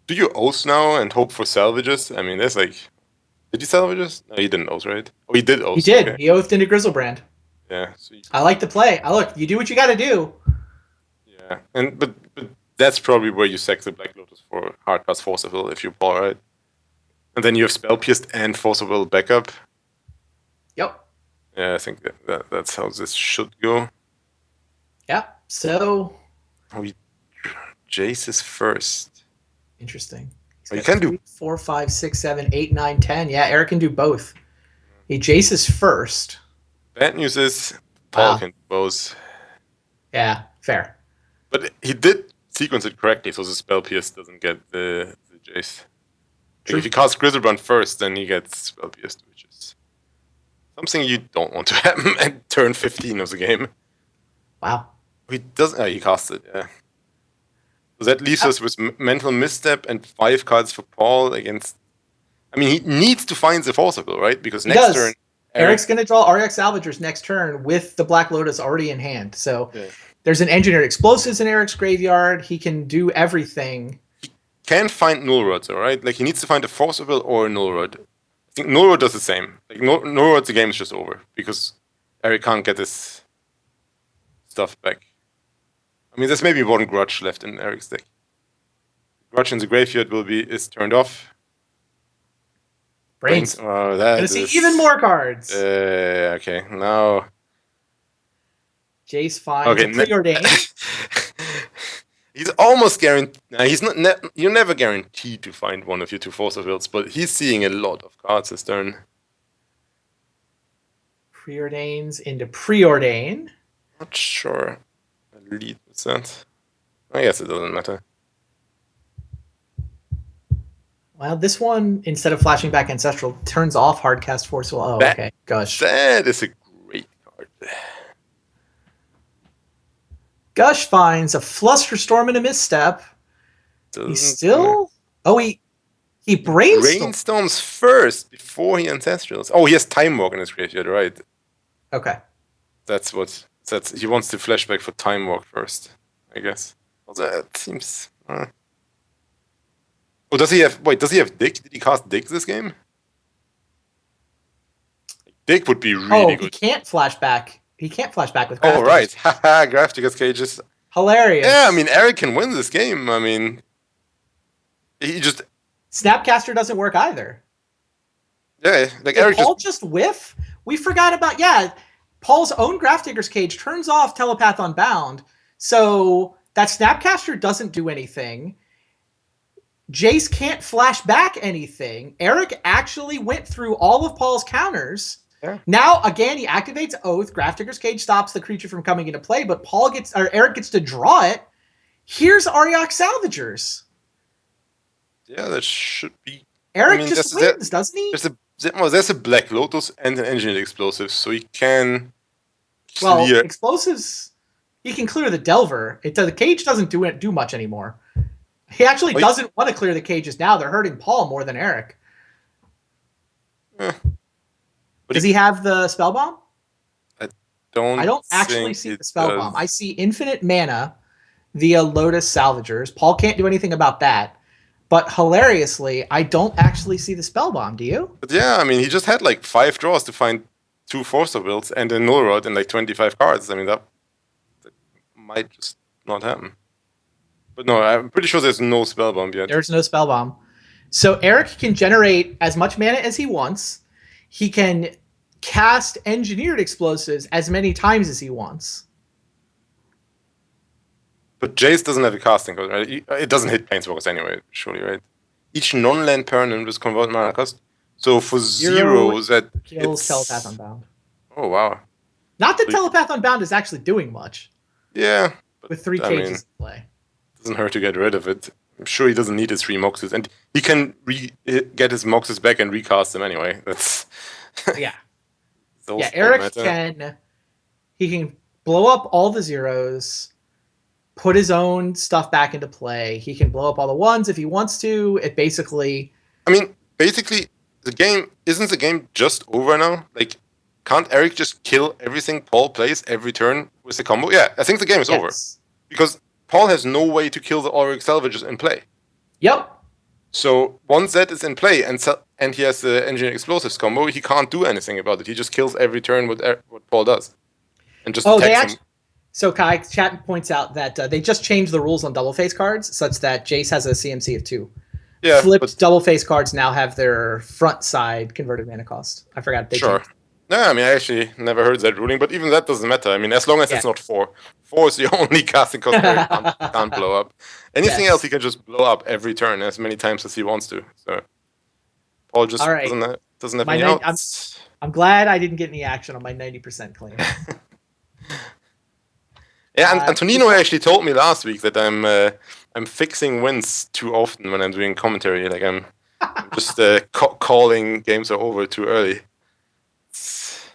Do you Oath now and hope for salvages? I mean, there's like... Did he salvages? No, he didn't Oath, right? Oh, he did Oath. He did. Okay. He Oathed into Grizzlebrand. Yeah. So I like the play. Look, you do what you got to do. Yeah, but that's probably where you sack the Black Lotus for hardcast Force of Will if you Paul, right? And then you have Spell Pierced and Force of Will backup. Yep. Yeah, I think that's how this should go. Yeah, so... Jace is first. Interesting. You can do 4, 5, 6, 7, 8, 9, 10. Yeah, Eric can do both. Jace is first. Bad news is Paul can do both. Yeah, fair. But he did sequence it correctly, so the Spell Pierce doesn't get the Jace. Like if he casts Grizzlebrand first, then he gets Spell Pierced, which is something you don't want to happen at turn 15 of the game. Wow. He doesn't. He cast it, yeah. So that leaves us with Mental Misstep and 5 cards for Paul against... I mean, he needs to find the Force of Will, right? Because next turn... Eric's going to draw RX Salvagers next turn with the Black Lotus already in hand. So there's an Engineered Explosives in Eric's graveyard. He can do everything. He can find Null Rods, all right? Like, he needs to find a Force of Will or a Null Rod. I think Null Rod does the same. Like, Null Rod, the game is just over. Because Eric can't get his stuff back. I mean, there's maybe one Grudge left in Eric's deck. Grudge in the graveyard is turned off. Brains. Oh, that Gonna see even more cards. Okay, now... Jace finds a Preordained. He's almost guaranteed... he's not. You're never guaranteed to find one of your 2 Force of Wills, but he's seeing a lot of cards this turn. Preordains into Preordain. Not sure. Lead with that. I guess it doesn't matter. Well, this one, instead of flashing back Ancestral, turns off Hardcast Force. Oh, okay. Gush. That is a great card. Gush finds a Flusterstorm and a Misstep. He's still... Oh, he brainstorms first before he Ancestrals. Oh, he has Time Walk in his graveyard, right? Okay. He wants to flashback for Time Walk first, I guess. Well, that seems... Oh, does he have? Wait, does he have Dick? Did he cast Dick this game? Dick would be really He good. can't flashback. He can't flashback with Oh, Graph right. Digger's Cage. Haha, Graph Digger's Cage is... Hilarious. Yeah, I mean, Eric can win this game. I mean, he just... Snapcaster doesn't work either. Yeah, like Did Eric Paul just whiff? We forgot about, Paul's own Graph Digger's Cage turns off Telepath Unbound, so that Snapcaster doesn't do anything. Jace can't flash back anything. Eric actually went through all of Paul's counters. Yeah. Now, again, he activates Oath. Graph Digger's Cage stops the creature from coming into play, but Eric gets to draw it. Here's Ariok Salvagers. Yeah, that should be... Eric just wins, doesn't he? There's a Black Lotus and an Engineered Explosive, so he can clear... Well, explosives... He can clear the Delver. The cage doesn't do much anymore. He actually doesn't want to clear the cages now. They're hurting Paul more than Eric. Does he have the Spell Bomb? I don't actually see the Spell Bomb. I see infinite mana via Lotus Salvagers. Paul can't do anything about that. But hilariously, I don't actually see the Spell Bomb. Do you? But yeah, I mean, he just had like 5 draws to find 2 Forcer builds and a Null Rod and like 25 cards. I mean, that might just not happen. But no, I'm pretty sure there's no Spell Bomb yet. There's no Spell Bomb. So Eric can generate as much mana as he wants. He can cast Engineered Explosives as many times as he wants. But Jace doesn't have a casting code, right? It doesn't hit Planeswalkers anyway, surely, right? Each non-land permanent with convert mana cost. So for 0, that kills Telepath Unbound. Oh, wow. Not that Telepath Unbound is actually doing much. Yeah. With 3 cages in play. Doesn't hurt to get rid of it. I'm sure he doesn't need his 3 Moxes. And he can get his Moxes back and recast them anyway. That's... yeah. Eric can blow up all the 0s, put his own stuff back into play. He can blow up all the 1s if he wants to. It basically... I mean, basically, isn't the game just over now? Like, can't Eric just kill everything Paul plays every turn with the combo? Yeah, I think the game is over. Because Paul has no way to kill the Auric Salvagers in play. Yep. So once that is in play and he has the Engineered Explosives combo, he can't do anything about it. He just kills every turn what Paul does. And just attacks him. So Kai, chat points out that they just changed the rules on double face cards such that Jace has a CMC of 2. Yeah, flipped double face cards now have their front side converted mana cost. I forgot they changed. No, I mean, I actually never heard that ruling, but even that doesn't matter. I mean, as long as it's not 4. 4 is the only casting cost where he can't blow up. Anything else, he can just blow up every turn as many times as he wants to. So Paul just doesn't have any outs. I'm glad I didn't get any action on my 90% claim. Yeah, and Antonino actually told me last week that I'm fixing wins too often when I'm doing commentary. Like I'm just calling games are over too early.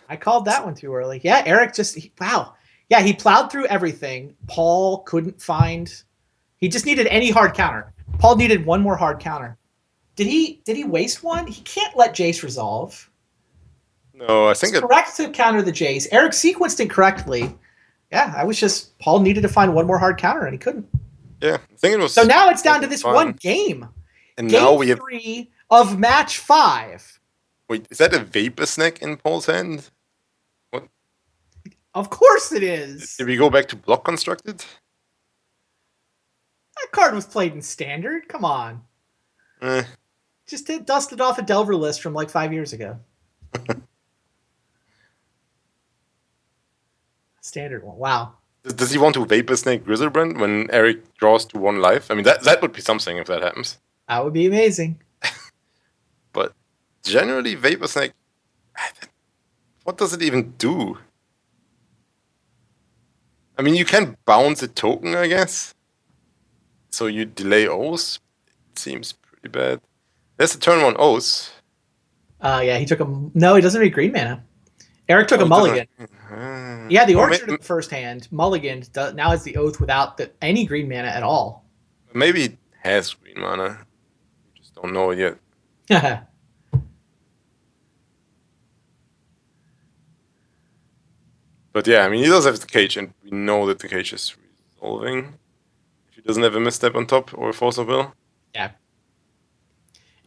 I called that one too early. Yeah, Eric wow. Yeah, he plowed through everything. Paul couldn't find... He just needed any hard counter. Paul needed one more hard counter. Did he waste one? He can't let Jace resolve. No, I think it's correct to counter the Jace. Eric sequenced it correctly. Yeah, Paul needed to find one more hard counter and he couldn't. Yeah, I think it was... So now it's down to this one game. And game now we have 3 of match 5. Wait, is that a Vapor Snake in Paul's hand? What? Of course it is. Did we go back to Block Constructed? That card was played in Standard. Come on. Just dusted off a Delver list from like 5 years ago. Standard one. Wow. Does he want to Vapor Snake Grizzlebrand when Eric draws to 1 life? I mean, that would be something if that happens. That would be amazing. But generally, Vapor Snake, what does it even do? I mean, you can bounce a token, I guess. So you delay Oath. It seems pretty bad. There's a turn 1 Oath. Yeah, he took a... No, he doesn't read green mana. Eric took a mulligan. Yeah, the Orchard in the first hand. Mulligan now has the Oath without any green mana at all. Maybe it has green mana. We just don't know it yet. But yeah, I mean, he does have the cage, and we know that the cage is resolving. If he doesn't have a misstep on top or a force of will. Yeah.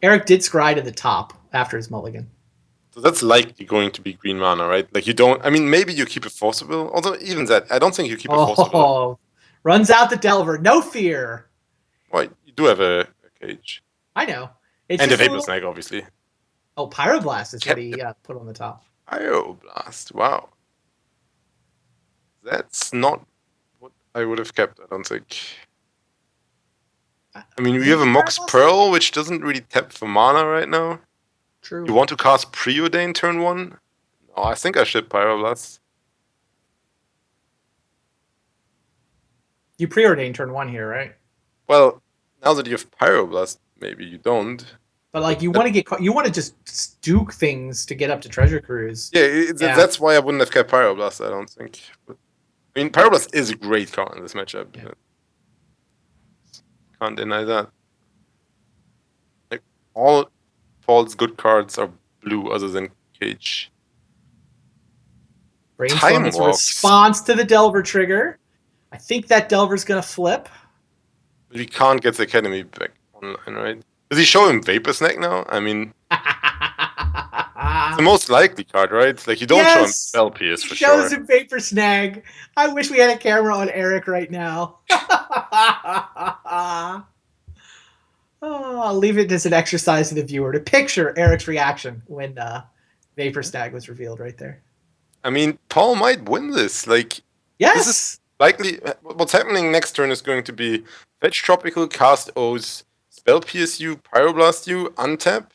Eric did scry to the top after his mulligan. So that's likely going to be green mana, right? Like you don't. I mean, maybe you keep a forcible. Although even that, I don't think you keep a forcible. Oh, runs out the Delver. No fear. Well, you do have a cage. I know. It's And a just Vapor little... Snag, obviously. Oh, Pyroblast is what Kept he put on the top. Pyroblast. Wow. That's not what I would have kept, I don't think. I mean, we have a Mox Pearl, which doesn't really tap for mana right now. True. You want to cast Preordain turn 1? No, I think I should Pyroblast. You preordain turn 1 here, right? Well, now that you have Pyroblast, maybe you don't. But like you want to just duke things to get up to Treasure Cruise. Yeah, that's why I wouldn't have kept Pyroblast, I don't think. But, I mean, Pyroblast is a great card in this matchup. Yeah. Can't deny that. Like, all Paul's good cards are blue other than Cage. Brainstorm is a response to the Delver trigger. I think that Delver's going to flip. But we can't get the Academy back online, right? Does he show him Vapor Snag now? I mean, it's the most likely card, right? Like, you don't show him Spell Pierce for sure. He shows him Vapor Snag. I wish we had a camera on Eric right now. I'll leave it as an exercise to the viewer to picture Eric's reaction when Vapor Snag was revealed right there. I mean, Paul might win this. Like, yes. This is likely. What's happening next turn is going to be fetch Tropical, cast O's, Spell Pierce you, Pyroblast you, untap,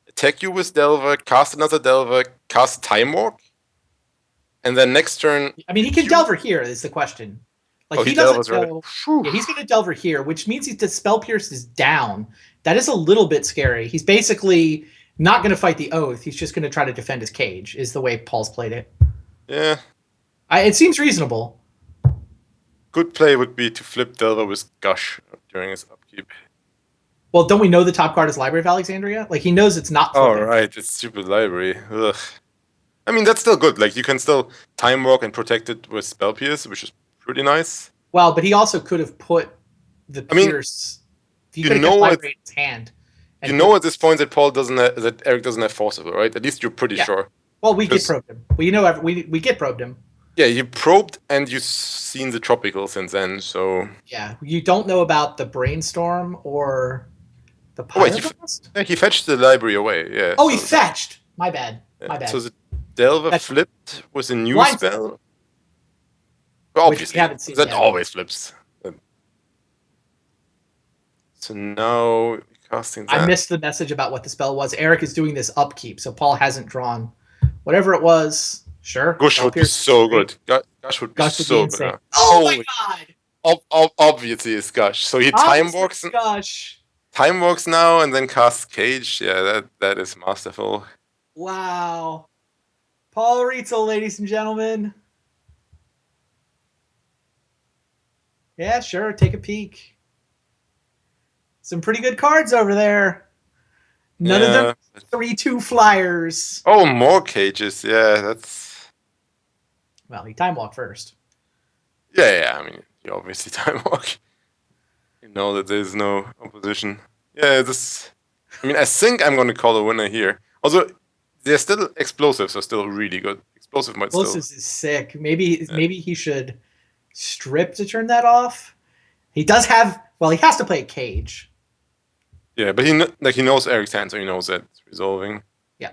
attack you with Delver, cast another Delver, cast Time Walk, and then next turn. I mean, he can Delver here. Is the question. Like he doesn't go. Yeah, he's going to Delver here, which means the Spell Pierce is down. That is a little bit scary. He's basically not going to fight the Oath. He's just going to try to defend his cage. Is the way Paul's played it. Yeah. It seems reasonable. Good play would be to flip Delver with Gush during his upkeep. Well, don't we know the top card is Library of Alexandria? Like, he knows it's not flipping. Oh, right. It's stupid Library. Ugh. I mean, that's still good. Like, you can still Time Walk and protect it with Spell Pierce, which is pretty nice. Well, but he also could have put the Pierce... He could have kept Library in his hand. You know at this point that Paul doesn't have, that Eric doesn't have Forcible, right? At least you're pretty sure. Well, we get probed him. We know we get probed him. Yeah, you probed and you've seen the Tropical since then, so... Yeah, you don't know about the Brainstorm or the Pyroblast? He fetched the Library away, yeah. Oh, so he fetched! My bad. My bad. So the Delver flipped with a new spell? Well, obviously, that always flips. So now, casting that. I missed the message about what the spell was. Eric is doing this upkeep, so Paul hasn't drawn whatever it was. Sure. Gush would be so good. Gush would be so good. Oh my god! Obviously, it's Gush. So he time walks. Gush. Time walks now and then casts Cage. Yeah, that is masterful. Wow. Paul Rietzl, ladies and gentlemen. Yeah, sure. Take a peek. Some pretty good cards over there. None of them 3/2 flyers. Oh, more cages. Yeah, that's... Well, he time walk first. Yeah. I mean, you obviously time walk. You know that there's no opposition. Yeah, this... I mean, I think I'm going to call a winner here. Also, they're still... Explosives are still really good. Explosives is sick. Maybe he should strip to turn that off. He does have... Well, he has to play a cage. Yeah, but he knows Eric's hand, so he knows that it's resolving. Yeah.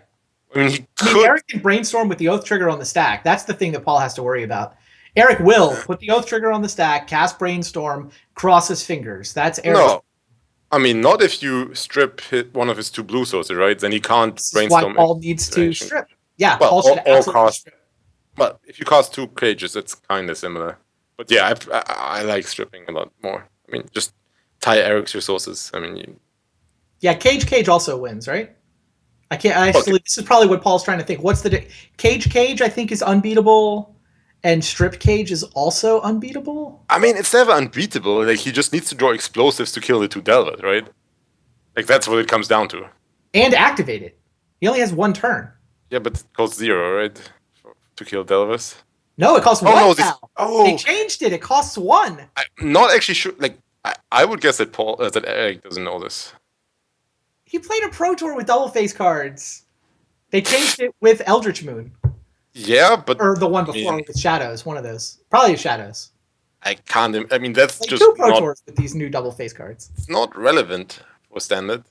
I mean, Eric can Brainstorm with the Oath trigger on the stack. That's the thing that Paul has to worry about. Eric will put the Oath trigger on the stack, cast Brainstorm, cross his fingers. That's Eric. No. I mean, not if you strip one of his 2 blue sources, right? Then he can't Brainstorm. Why Paul needs to strip. Yeah, well, Paul should absolutely strip. But if you cast 2 cages, it's kind of similar. But yeah, I like stripping a lot more. I mean, just tie Eric's resources. I mean, yeah, Cage also wins, right? I can't actually. This is probably what Paul's trying to think. What's the Cage? I think is unbeatable, and Strip Cage is also unbeatable. I mean, it's never unbeatable. Like he just needs to draw explosives to kill the 2 Delvers, right? Like that's what it comes down to. And activate it. He only has 1 turn. Yeah, but it costs 0, right? To kill Delvers. No, it costs 1 now. They changed it. It costs 1. I'm not actually sure. Like I would guess that Eric doesn't know this. He played a Pro Tour with double face cards. They changed it with Eldritch Moon. Yeah, but or the one before with Shadows. One of those, probably Shadows. I can't. I mean, that's Like just 2 Pro not. Tours with these new double face cards. It's not relevant for standard.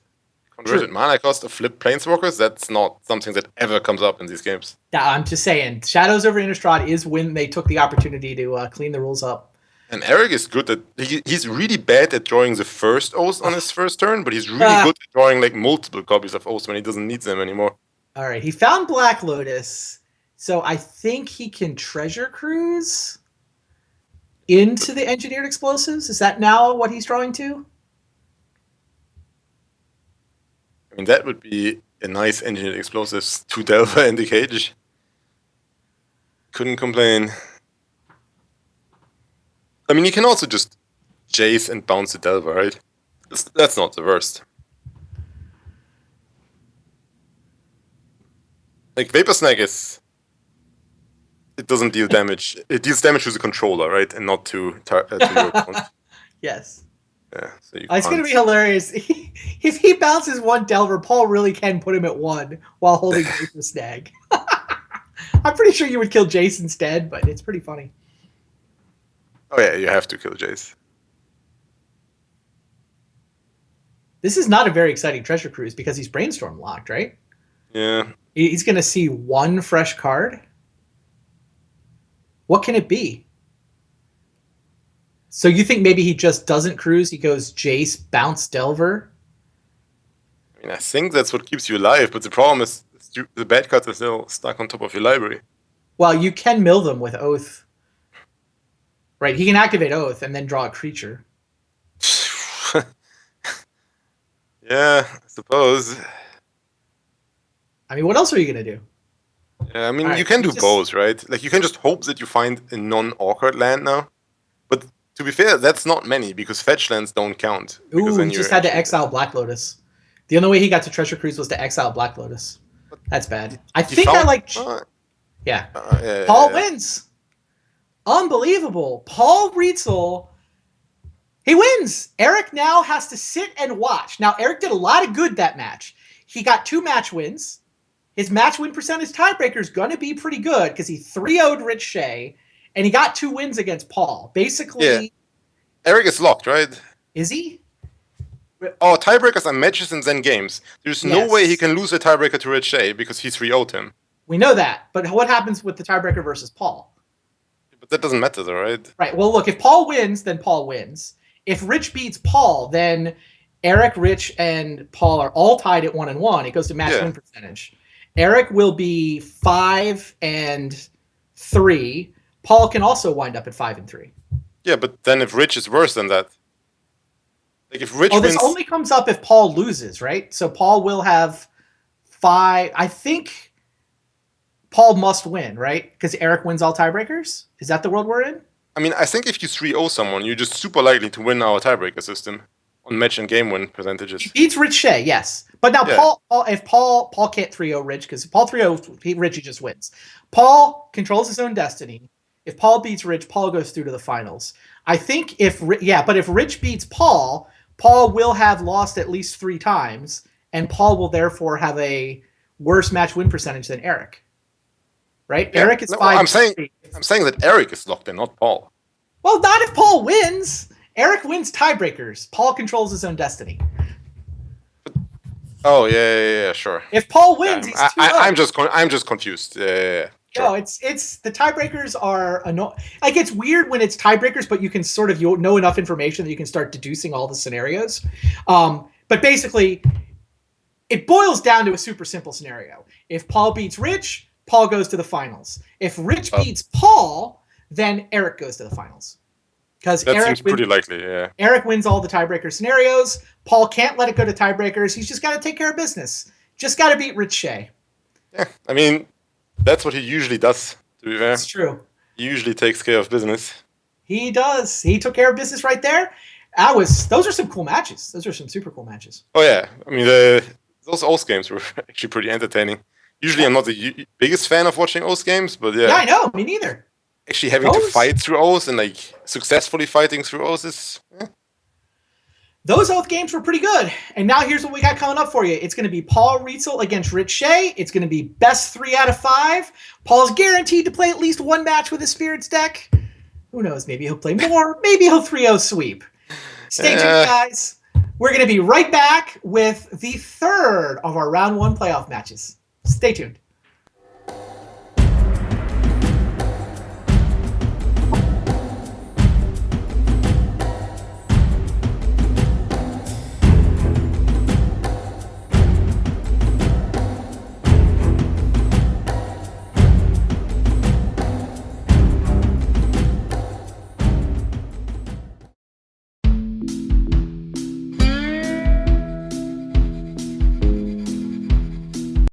Converted True. mana cost of flip planeswalkers. That's not something that ever comes up in these games. Yeah, I'm just saying, Shadows over Innistrad is when they took the opportunity to clean the rules up. And Eric is good at. He's really bad at drawing the first Oath on his first turn, but he's really good at drawing like multiple copies of Oath when he doesn't need them anymore. All right, he found Black Lotus, so I think he can Treasure Cruise into the Engineered Explosives. Is that now what he's drawing to? I mean, that would be a nice Engineered Explosives to Delver in the cage. Couldn't complain. I mean, you can also just Jace and bounce the Delver, right? That's not the worst. Like, Vapor Snag is... It doesn't deal damage. It deals damage to the controller, right? And not to your opponent. Yes. Yeah, so it's going to be hilarious. If he bounces one Delver, Paul really can put him at 1 while holding Vapor Snag. I'm pretty sure you would kill Jace instead, but it's pretty funny. Oh yeah, you have to kill Jace. This is not a very exciting Treasure Cruise because he's Brainstorm locked, right? Yeah. He's going to see 1 fresh card. What can it be? So you think maybe he just doesn't cruise? He goes Jace, bounce Delver? I mean, I think that's what keeps you alive, but the problem is the bad cards are still stuck on top of your library. Well, you can mill them with Oath. Right, he can activate Oath and then draw a creature. Yeah, I suppose. I mean, what else are you going to do? Yeah, I mean, you can do both, right? Like, you can just hope that you find a non-awkward land now. But to be fair, that's not many, because fetch lands don't count. Ooh, he just had to exile Black Lotus. The only way he got to Treasure Cruise was to exile Black Lotus. That's bad. I think I like... Yeah. Paul wins. Unbelievable. Paul Rietzl, he wins. Eric now has to sit and watch. Now, Eric did a lot of good that match. He got 2 match wins. His match win percentage tiebreaker is going to be pretty good because he 3-0'd Rich Shea, and he got 2 wins against Paul. Basically... Yeah. Eric is locked, right? Is he? Oh, tiebreakers are matches and then games. There's no way he can lose a tiebreaker to Rich Shea because he 3-0'd him. We know that, but what happens with the tiebreaker versus Paul? But that doesn't matter, though, right? Right. Well, look, if Paul wins, then Paul wins. If Rich beats Paul, then Eric, Rich, and Paul are all tied at 1-1. It goes to match win percentage. Eric will be 5-3. Paul can also wind up at 5-3. Yeah, but then if Rich is worse than that, like if Rich wins, this only comes up if Paul loses, right? So Paul will have 5. I think Paul must win, right? Because Eric wins all tiebreakers. Is that the world we're in? I mean, I think if you 3-0 someone, you're just super likely to win our tiebreaker system on match and game win percentages. He beats Rich Shea, yes. But now Paul can't 3-0 Rich, because if Paul 3-0 Rich, he just wins. Paul controls his own destiny. If Paul beats Rich, Paul goes through to the finals. I think if Rich beats Paul, Paul will have lost at least 3 times, and Paul will therefore have a worse match win percentage than Eric. Right? Yeah. Eric is 5. I'm saying that Eric is locked in, not Paul. Well, not if Paul wins. Eric wins tiebreakers. Paul controls his own destiny. Oh yeah, sure. If Paul wins, he's 2-0. I'm just confused. Yeah. Sure. No, it's the tiebreakers are like it's weird when it's tiebreakers, but you can sort of know enough information that you can start deducing all the scenarios. But basically, it boils down to a super simple scenario. If Paul beats Rich, Paul goes to the finals. If Rich beats Paul, then Eric goes to the finals. Because that seems pretty likely, yeah. Eric wins all the tiebreaker scenarios. Paul can't let it go to tiebreakers. He's just got to take care of business. Just got to beat Rich Shea. Yeah, I mean, that's what he usually does, to be fair. That's true. He usually takes care of business. He does. He took care of business right there. Those are some cool matches. Those are some super cool matches. Oh, yeah. I mean, those Oath games were actually pretty entertaining. Usually I'm not the biggest fan of watching Oath games, but yeah. Yeah, I know. Me neither. Actually having to fight through Oath and like successfully fighting through Oath is... Those both games were pretty good. And now here's what we got coming up for you. It's going to be Paul Rietzl against Rich Shea. It's going to be best 3 out of 5. Paul's guaranteed to play at least one match with his Spirits deck. Who knows? Maybe he'll play more. Maybe he'll 3-0 sweep. Stay tuned, guys. We're going to be right back with the third of our round 1 playoff matches. Stay tuned.